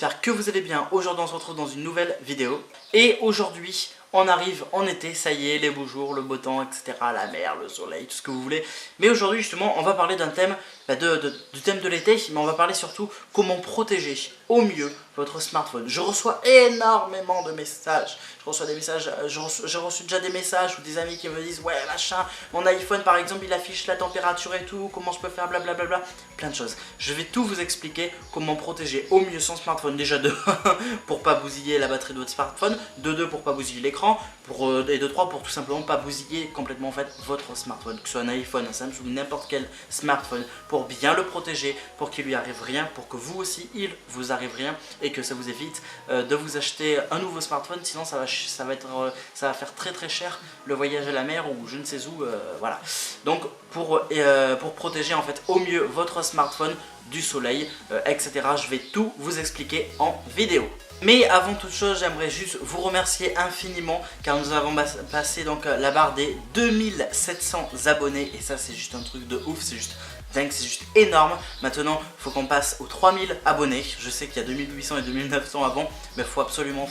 j'espère que vous allez bien. Aujourd'hui on se retrouve dans une nouvelle vidéo. Et aujourd'hui on arrive en été, ça y est, les beaux jours, le beau temps, etc. La mer, le soleil, tout ce que vous voulez. Mais aujourd'hui justement on va parler d'un thème, du thème de l'été. Mais on va parler surtout comment protéger au mieux votre smartphone. Je reçois énormément de messages. Je reçois des messages, j'ai reçu déjà des messages ou des amis qui me disent ouais machin, mon iPhone par exemple il affiche la température et tout, comment je peux faire blablabla, plein de choses. Je vais tout vous expliquer comment protéger au mieux son smartphone, déjà de pour pas bousiller la batterie de votre smartphone, de 2 pour pas bousiller l'écran, et de 3 pour tout simplement pas bousiller complètement en fait votre smartphone, que ce soit un iPhone, un Samsung, n'importe quel smartphone, pour bien le protéger, pour qu'il lui arrive rien, pour que vous aussi il vous arrive rien et que ça vous évite de vous acheter un nouveau smartphone, sinon ça va faire très très cher le voyage à la mer ou je ne sais où, voilà. Donc pour protéger en fait au mieux votre smartphone du soleil, etc. Je vais tout vous expliquer en vidéo. Mais avant toute chose, j'aimerais juste vous remercier infiniment car nous avons passé donc la barre des 2700 abonnés et ça c'est juste un truc de ouf, c'est juste dingue, c'est juste énorme. Maintenant il faut qu'on passe aux 3000 abonnés. Je sais qu'il y a 2800 et 2900 avant, mais il faut absolument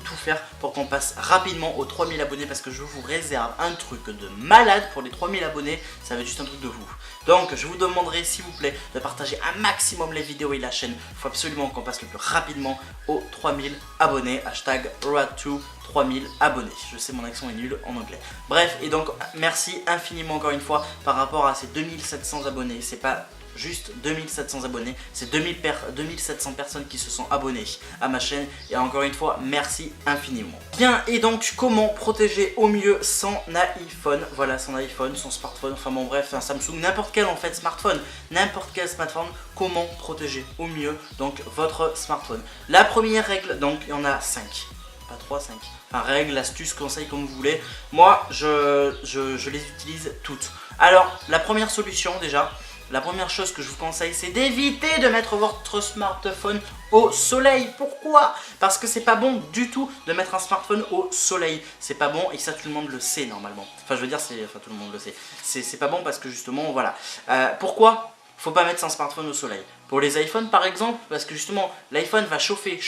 tout faire pour qu'on passe rapidement aux 3000 abonnés parce que je vous réserve un truc de malade pour les 3000 abonnés, ça va être juste un truc de vous. Donc je vous demanderai s'il vous plaît de partager un maximum les vidéos et la chaîne. Il faut absolument qu'on passe le plus rapidement aux 3000 abonnés. Hashtag road to 3000 abonnés. Je sais mon accent est nul en anglais. Bref, et donc merci infiniment encore une fois par rapport à ces 2700 abonnés. C'est pas juste 2700 abonnés, c'est 2700 personnes qui se sont abonnées à ma chaîne et encore une fois merci infiniment. Bien, et donc comment protéger au mieux son iPhone, voilà, son iPhone, son smartphone, enfin bon bref, un Samsung, n'importe quel en fait smartphone, comment protéger au mieux donc votre smartphone. La première règle, donc il y en a 5, pas 3, 5. Enfin, règles, astuces, conseils, comme vous voulez. Moi, je les utilise toutes. Alors, la première solution déjà, la première chose que je vous conseille, c'est d'éviter de mettre votre smartphone au soleil. Pourquoi? Parce que c'est pas bon du tout de mettre un smartphone au soleil. C'est pas bon et ça tout le monde le sait normalement. Enfin, je veux dire, tout le monde le sait. C'est pas bon parce que justement, voilà. Pourquoi faut pas mettre son smartphone au soleil? Pour les iPhones par exemple, parce que justement, l'iPhone va chauffer,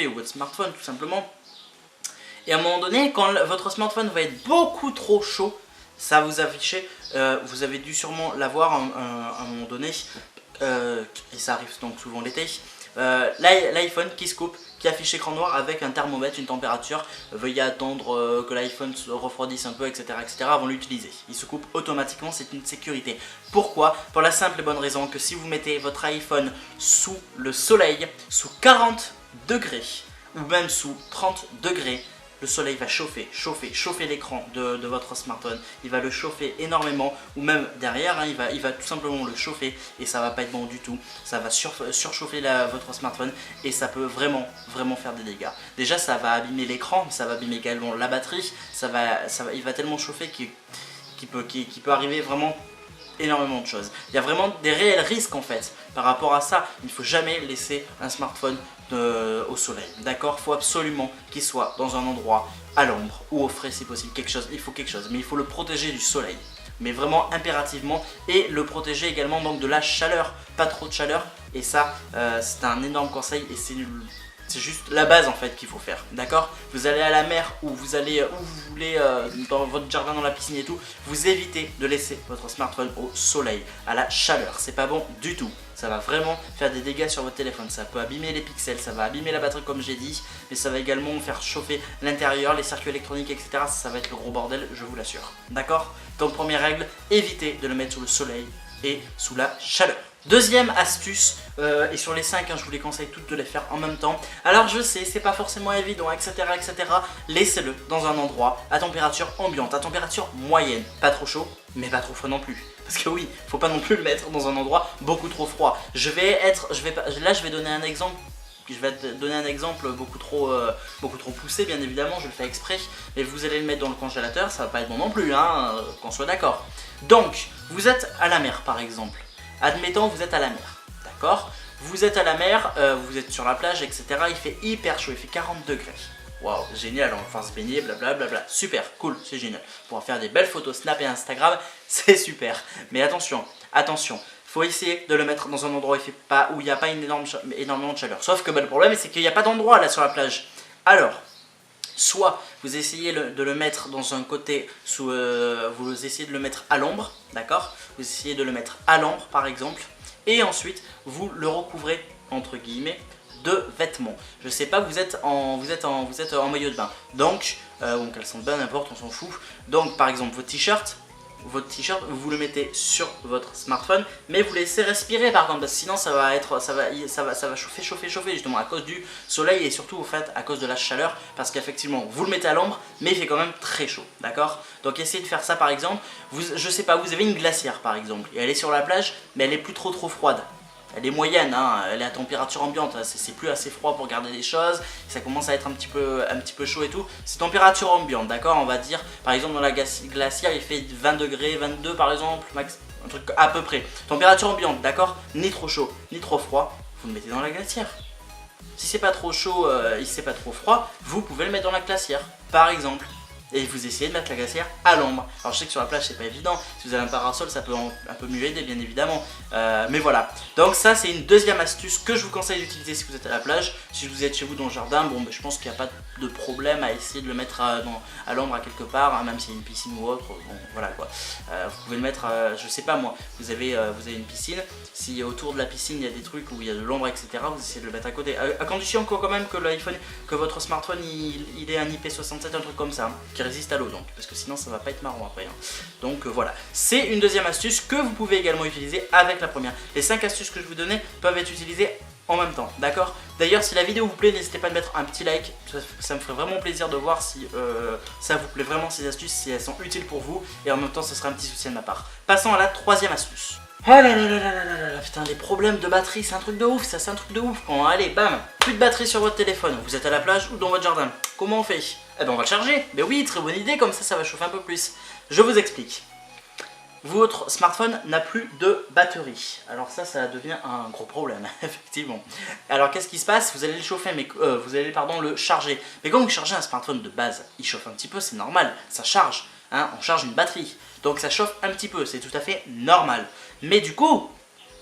ou votre smartphone tout simplement. Et à un moment donné, quand votre smartphone va être beaucoup trop chaud, ça va vous afficher, vous avez dû sûrement l'avoir à un moment donné, et ça arrive donc souvent l'été, l'iPhone qui se coupe, qui affiche écran noir avec un thermomètre, une température, veuillez attendre que l'iPhone se refroidisse un peu, etc. avant de l'utiliser. Il se coupe automatiquement, c'est une sécurité. Pourquoi? Pour la simple et bonne raison que si vous mettez votre iPhone sous le soleil, sous 40 degrés, ou même sous 30 degrés, le soleil va chauffer l'écran de votre smartphone, il va le chauffer énormément, ou même derrière, hein, il va tout simplement le chauffer et ça va pas être bon du tout, ça va surchauffer votre smartphone et ça peut vraiment faire des dégâts. Déjà ça va abîmer l'écran, ça va abîmer également la batterie, il va tellement chauffer qu'il peut arriver vraiment énormément de choses. Il y a vraiment des réels risques en fait par rapport à ça. Il ne faut jamais laisser un smartphone au soleil, d'accord? Il faut absolument qu'il soit dans un endroit à l'ombre ou au frais si possible, il faut quelque chose, mais il faut le protéger du soleil, mais vraiment impérativement, et le protéger également donc de la chaleur, pas trop de chaleur, et ça c'est un énorme conseil et c'est juste la base en fait qu'il faut faire, d'accord? Vous allez à la mer ou vous allez où vous voulez, dans votre jardin, dans la piscine et tout, vous évitez de laisser votre smartphone au soleil, à la chaleur, c'est pas bon du tout. Ça va vraiment faire des dégâts sur votre téléphone, ça peut abîmer les pixels, ça va abîmer la batterie comme j'ai dit, mais ça va également faire chauffer l'intérieur, les circuits électroniques, etc. Ça va être le gros bordel, je vous l'assure, d'accord? Donc première règle, évitez de le mettre sous le soleil et sous la chaleur. Deuxième astuce, et sur les 5, hein, je vous les conseille toutes de les faire en même temps. Alors je sais, c'est pas forcément évident, etc. Laissez-le dans un endroit à température ambiante, à température moyenne. Pas trop chaud, mais pas trop froid non plus. Parce que oui, faut pas non plus le mettre dans un endroit beaucoup trop froid. Là je vais donner un exemple. Je vais te donner un exemple beaucoup trop poussé, bien évidemment, je le fais exprès. Mais vous allez le mettre dans le congélateur, ça va pas être bon non plus, hein, qu'on soit d'accord. Donc, vous êtes à la mer par exemple. Admettons, vous êtes à la mer, d'accord? Vous êtes à la mer, vous êtes sur la plage, etc. Il fait hyper chaud, il fait 40 degrés. Waouh, génial, on va pouvoir se baigner, blablabla. Super, cool, c'est génial. Pour faire des belles photos Snap et Instagram, c'est super. Mais attention, faut essayer de le mettre dans un endroit où il n'y a pas énormément de chaleur. Sauf que le problème c'est qu'il n'y a pas d'endroit là sur la plage. Alors, soit vous essayez de le mettre dans un côté, vous essayez de le mettre à l'ombre, d'accord? Vous essayez de le mettre à l'ombre par exemple, et ensuite vous le recouvrez entre guillemets de vêtements. Je sais pas, vous êtes en maillot de bain, donc ou en caleçon de bain, n'importe, on s'en fout. Donc par exemple votre t-shirt, vous le mettez sur votre smartphone, mais vous laissez respirer par contre, parce que sinon ça va chauffer justement à cause du soleil et surtout au fait à cause de la chaleur, parce qu'effectivement vous le mettez à l'ombre, mais il fait quand même très chaud, d'accord? Donc essayez de faire ça par exemple. Je sais pas, vous avez une glacière par exemple, et elle est sur la plage, mais elle est plus trop froide. Elle est moyenne, hein, elle est à température ambiante, c'est plus assez froid pour garder les choses, ça commence à être un petit peu chaud et tout. C'est température ambiante, d'accord, on va dire, par exemple dans la glacière il fait 20 degrés, 22 par exemple, max, un truc à peu près. Température ambiante, d'accord, ni trop chaud, ni trop froid, vous le mettez dans la glacière. Si c'est pas trop chaud, si c'est pas trop froid, vous pouvez le mettre dans la glacière, par exemple. Et vous essayez de mettre la glacière à l'ombre. Alors je sais que sur la plage c'est pas évident, si vous avez un parasol ça peut un peu mieux aider bien évidemment, mais voilà. Donc ça c'est une deuxième astuce que je vous conseille d'utiliser si vous êtes à la plage. Si vous êtes chez vous dans le jardin, bon ben, je pense qu'il n'y a pas de problème à essayer de le mettre à l'ombre à quelque part, hein, même s'il y a une piscine ou autre, bon voilà quoi. Vous pouvez le mettre, je sais pas moi, vous avez une piscine, si autour de la piscine il y a des trucs où il y a de l'ombre etc, vous essayez de le mettre à côté, à condition quand même que votre smartphone il ait un IP67, un truc comme ça, hein, qui résiste à l'eau donc, parce que sinon ça va pas être marrant après, hein. Donc voilà, c'est une deuxième astuce que vous pouvez également utiliser avec la première. Les 5 astuces que je vous donnais peuvent être utilisées en même temps, d'accord? D'ailleurs si la vidéo vous plaît, n'hésitez pas à mettre un petit like, ça me ferait vraiment plaisir de voir si ça vous plaît vraiment ces astuces, si elles sont utiles pour vous, et en même temps ce sera un petit soutien de ma part. Passons à la troisième astuce. Oh là là là là là là là, putain, les problèmes de batterie, c'est un truc de ouf, ça c'est un truc de ouf. Bon, allez, bam, plus de batterie sur votre téléphone, vous êtes à la plage ou dans votre jardin. Comment on fait? Eh ben on va le charger. Mais oui, très bonne idée, comme ça va chauffer un peu plus. Je vous explique. Votre smartphone n'a plus de batterie. Alors ça devient un gros problème, effectivement. Alors qu'est-ce qui se passe? Vous allez le chauffer, mais vous allez le charger. Mais quand vous chargez un smartphone de base, il chauffe un petit peu, c'est normal, ça charge. Hein, on charge une batterie. Donc ça chauffe un petit peu, c'est tout à fait normal. Mais du coup,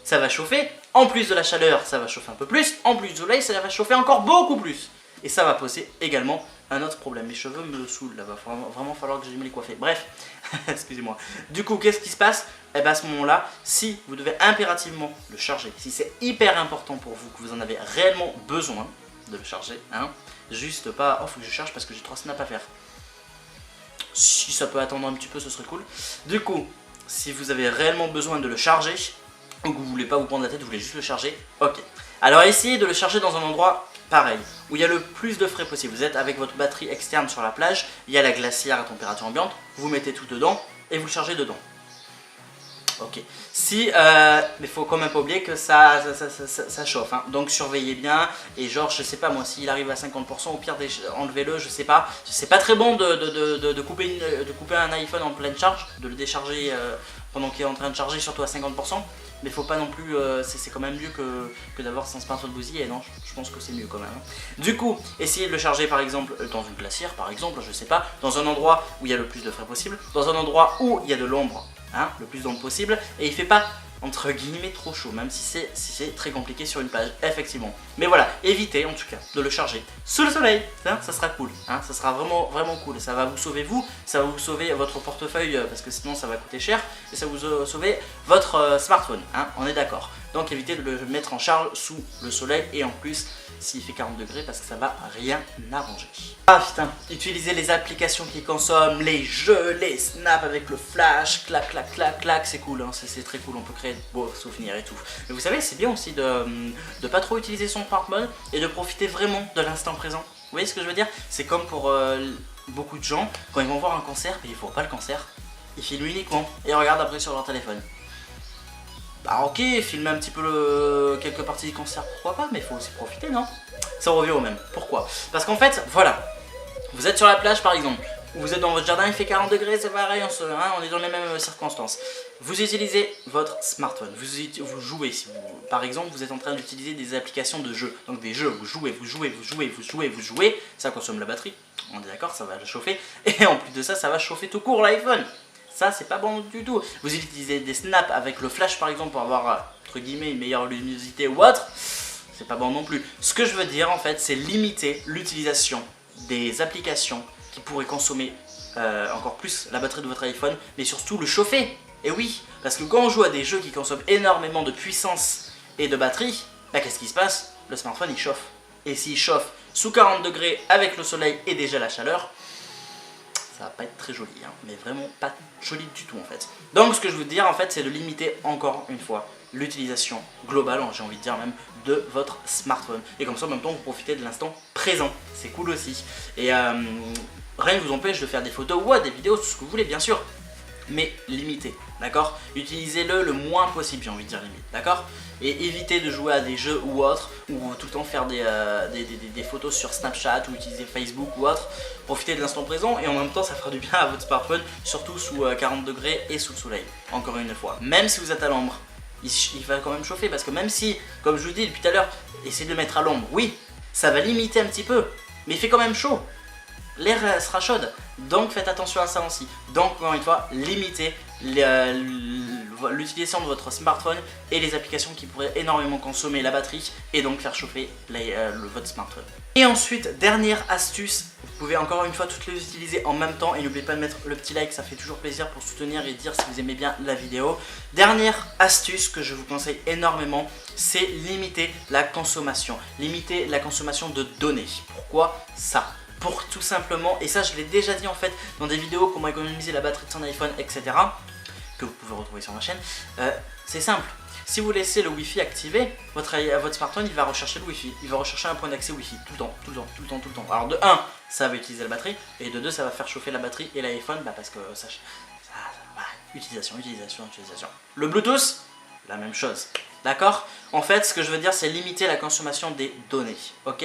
ça va chauffer, en plus de la chaleur, ça va chauffer un peu plus, en plus du soleil, ça va chauffer encore beaucoup plus. Et ça va poser également un autre problème. Mes cheveux me saoulent, là, va vraiment falloir que j'aille me les coiffer. Bref, excusez-moi. Du coup, qu'est-ce qui se passe? Eh bien à ce moment-là, si vous devez impérativement le charger, si c'est hyper important pour vous, que vous en avez réellement besoin de le charger, hein, juste pas, oh faut que je charge parce que j'ai 3 snaps à faire. Si ça peut attendre un petit peu, ce serait cool. Du coup, si vous avez réellement besoin de le charger, ou que vous voulez pas vous prendre la tête, vous voulez juste le charger, ok. Alors essayez de le charger dans un endroit pareil, où il y a le plus de frais possible. Vous êtes avec votre batterie externe sur la plage, il y a la glacière à température ambiante, vous mettez tout dedans et vous le chargez dedans. Ok. Mais il faut quand même pas oublier que ça chauffe, hein. Donc surveillez bien. Et genre, je sais pas moi, s'il arrive à 50%, au pire enlevez-le, je sais pas. C'est pas très bon de couper un iPhone en pleine charge, de le décharger pendant qu'il est en train de charger, surtout à 50%. Mais faut pas non plus, c'est quand même mieux que d'avoir son smartphone bousillé, non? Je pense que c'est mieux quand même, hein. Du coup, essayez de le charger par exemple dans une glacière, par exemple, je sais pas, dans un endroit où il y a le plus de frais possible, dans un endroit où il y a de l'ombre, hein, le plus d'ombre possible, et il fait pas entre guillemets trop chaud, même si c'est très compliqué sur une plage, effectivement. Mais voilà, évitez en tout cas de le charger sous le soleil, hein, ça sera cool, hein, ça sera vraiment cool, ça va vous sauver vous, ça va vous sauver votre portefeuille parce que sinon ça va coûter cher, et ça va vous sauver votre smartphone, hein, on est d'accord. Donc évitez de le mettre en charge sous le soleil et en plus s'il fait 40 degrés parce que ça va rien arranger. Ah putain, utilisez les applications qui consomment, les jeux, les snaps avec le flash, clac clac clac clac, c'est cool, hein, c'est très cool, on peut créer de beaux souvenirs et tout. Mais vous savez, c'est bien aussi de pas trop utiliser son smartphone et de profiter vraiment de l'instant présent. Vous voyez ce que je veux dire? C'est comme pour beaucoup de gens, quand ils vont voir un concert, mais ils ne voient pas le concert, ils filment uniquement et regardent après sur leur téléphone. Bah ok, filmer un petit peu quelques parties du concert, pourquoi pas, mais il faut aussi profiter, non? Ça revient au même. Pourquoi? Parce qu'en fait, voilà, vous êtes sur la plage par exemple, ou vous êtes dans votre jardin, il fait 40 degrés, c'est pareil, on est dans les mêmes circonstances. Vous utilisez votre smartphone, vous jouez, si vous, par exemple, vous êtes en train d'utiliser des applications de jeux, donc des jeux, vous jouez, ça consomme la batterie, on est d'accord, ça va le chauffer, et en plus de ça, ça va chauffer tout court l'iPhone. Ça c'est pas bon du tout. Vous utilisez des snaps avec le flash par exemple pour avoir entre guillemets une meilleure luminosité ou autre, c'est pas bon non plus. Ce que je veux dire en fait, c'est limiter l'utilisation des applications qui pourraient consommer encore plus la batterie de votre iPhone, mais surtout le chauffer. Et oui, parce que quand on joue à des jeux qui consomment énormément de puissance et de batterie, bah, qu'est-ce qui se passe? Le smartphone il chauffe. Et s'il chauffe sous 40 degrés avec le soleil et déjà la chaleur, ça va pas être très joli, hein, mais vraiment pas joli du tout en fait. Donc ce que je veux dire en fait, c'est de limiter encore une fois l'utilisation globale, j'ai envie de dire même, de votre smartphone. Et comme ça en même temps vous profitez de l'instant présent, c'est cool aussi. Et rien ne vous empêche de faire des photos ou des vidéos, tout ce que vous voulez bien sûr, mais limitez, d'accord? Utilisez-le le moins possible, j'ai envie de dire limite, d'accord? Et évitez de jouer à des jeux ou autres, ou tout le temps faire des photos sur Snapchat ou utiliser Facebook ou autre. Profitez de l'instant présent et en même temps ça fera du bien à votre smartphone, surtout sous 40 degrés et sous le soleil, encore une fois. Même si vous êtes à l'ombre, il va quand même chauffer parce que même si, comme je vous dis depuis tout à l'heure, essayez de le mettre à l'ombre, oui, ça va limiter un petit peu, mais il fait quand même chaud. L'air sera chaude, donc faites attention à ça aussi. Donc encore une fois, limitez l'utilisation de votre smartphone et les applications qui pourraient énormément consommer la batterie et donc faire chauffer votre smartphone. Et ensuite, dernière astuce, vous pouvez encore une fois toutes les utiliser en même temps et n'oubliez pas de mettre le petit like, ça fait toujours plaisir pour soutenir et dire si vous aimez bien la vidéo. Dernière astuce que je vous conseille énormément, c'est limiter la consommation. Limiter la consommation de données. Pourquoi ça ? Pour tout simplement, et ça je l'ai déjà dit en fait dans des vidéos comment économiser la batterie de son iPhone, etc. que vous pouvez retrouver sur ma chaîne, c'est simple. Si vous laissez le Wi-Fi activé, votre smartphone il va rechercher le Wi-Fi, il va rechercher un point d'accès Wi-Fi tout le temps, tout le temps, tout le temps, tout le temps. Alors de 1, ça va utiliser la batterie, et de 2, ça va faire chauffer la batterie et l'iPhone, parce que utilisation. Le Bluetooth, la même chose. D'accord? En fait, ce que je veux dire, c'est limiter la consommation des données, ok?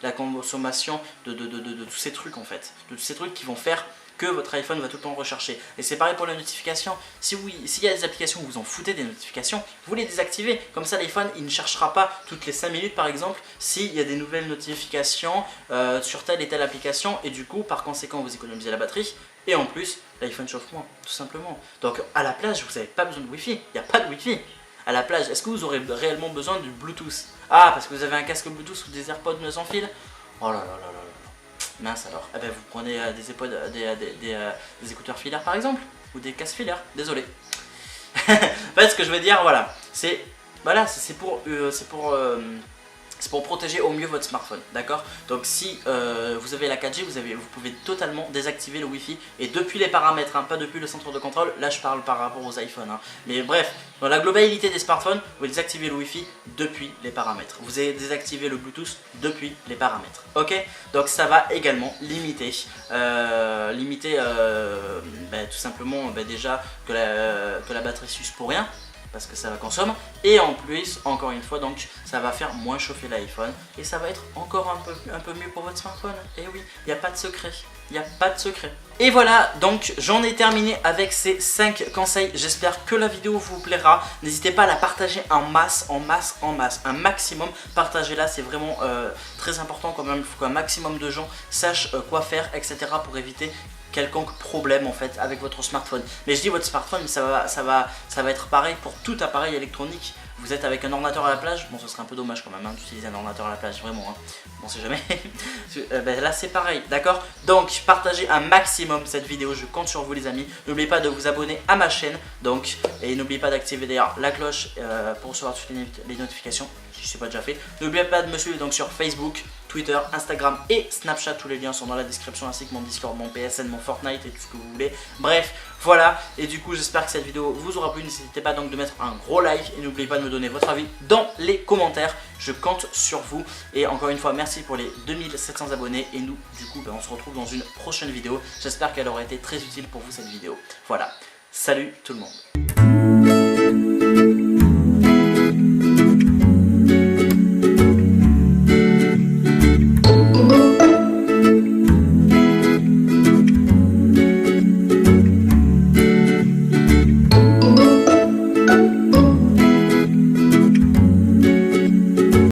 La consommation de tous ces trucs, en fait. De tous ces trucs qui vont faire que votre iPhone va tout le temps rechercher. Et c'est pareil pour les notifications. S'il y a des applications où vous en foutez des notifications, vous les désactivez. Comme ça, l'iPhone, il ne cherchera pas toutes les 5 minutes, par exemple, s'il y a des nouvelles notifications sur telle et telle application. Et du coup, par conséquent, vous économisez la batterie. Et en plus, l'iPhone chauffe moins, tout simplement. Donc, à la plage, vous n'avez pas besoin de Wi-Fi. Il n'y a pas de Wi-Fi. À la plage, est-ce que vous aurez réellement besoin du Bluetooth? Ah, parce que vous avez un casque Bluetooth ou des AirPods sans fil? Oh là là là là là. Mince alors. Eh ben vous prenez des écouteurs filaires par exemple, ou des casques filaires. Désolé. En fait, ce que je veux dire, voilà, c'est pour protéger au mieux votre smartphone, d'accord? Donc si vous avez la 4G, vous pouvez totalement désactiver le Wi-Fi et depuis les paramètres, pas depuis le centre de contrôle, là je parle par rapport aux iPhones. Mais bref, dans la globalité des smartphones, vous désactivez le Wi-Fi depuis les paramètres. Vous avez désactivé le Bluetooth depuis les paramètres, ok? Donc ça va également limiter, tout simplement déjà que la batterie s'use pour rien, parce que ça va consommer, et en plus, encore une fois, donc ça va faire moins chauffer l'iPhone, et ça va être encore un peu mieux pour votre smartphone. Et oui, il n'y a pas de secret, il n'y a pas de secret. Et voilà, donc j'en ai terminé avec ces 5 conseils, j'espère que la vidéo vous plaira, n'hésitez pas à la partager en masse, un maximum, partagez-la, c'est vraiment très important quand même, il faut qu'un maximum de gens sachent quoi faire, etc. pour éviter quelconque problème en fait avec votre smartphone. Mais je dis votre smartphone, mais ça va être pareil pour tout appareil électronique. Vous êtes avec un ordinateur à la plage, bon ce serait un peu dommage quand même d'utiliser un ordinateur à la plage, vraiment, on sait jamais. Là c'est pareil, d'accord? Donc partagez un maximum cette vidéo, je compte sur vous les amis. N'oubliez pas de vous abonner à ma chaîne, donc, et n'oubliez pas d'activer d'ailleurs la cloche pour recevoir toutes les notifications, si ce n'est pas déjà fait. N'oubliez pas de me suivre donc sur Facebook, Twitter, Instagram et Snapchat, tous les liens sont dans la description, ainsi que mon Discord, mon PSN, mon Fortnite et tout ce que vous voulez. Bref, voilà, et du coup j'espère que cette vidéo vous aura plu, n'hésitez pas donc de mettre un gros like et n'oubliez pas de me donner votre avis dans les commentaires, je compte sur vous. Et encore une fois merci pour les 2700 abonnés et nous du coup on se retrouve dans une prochaine vidéo, j'espère qu'elle aura été très utile pour vous cette vidéo. Voilà, salut tout le monde.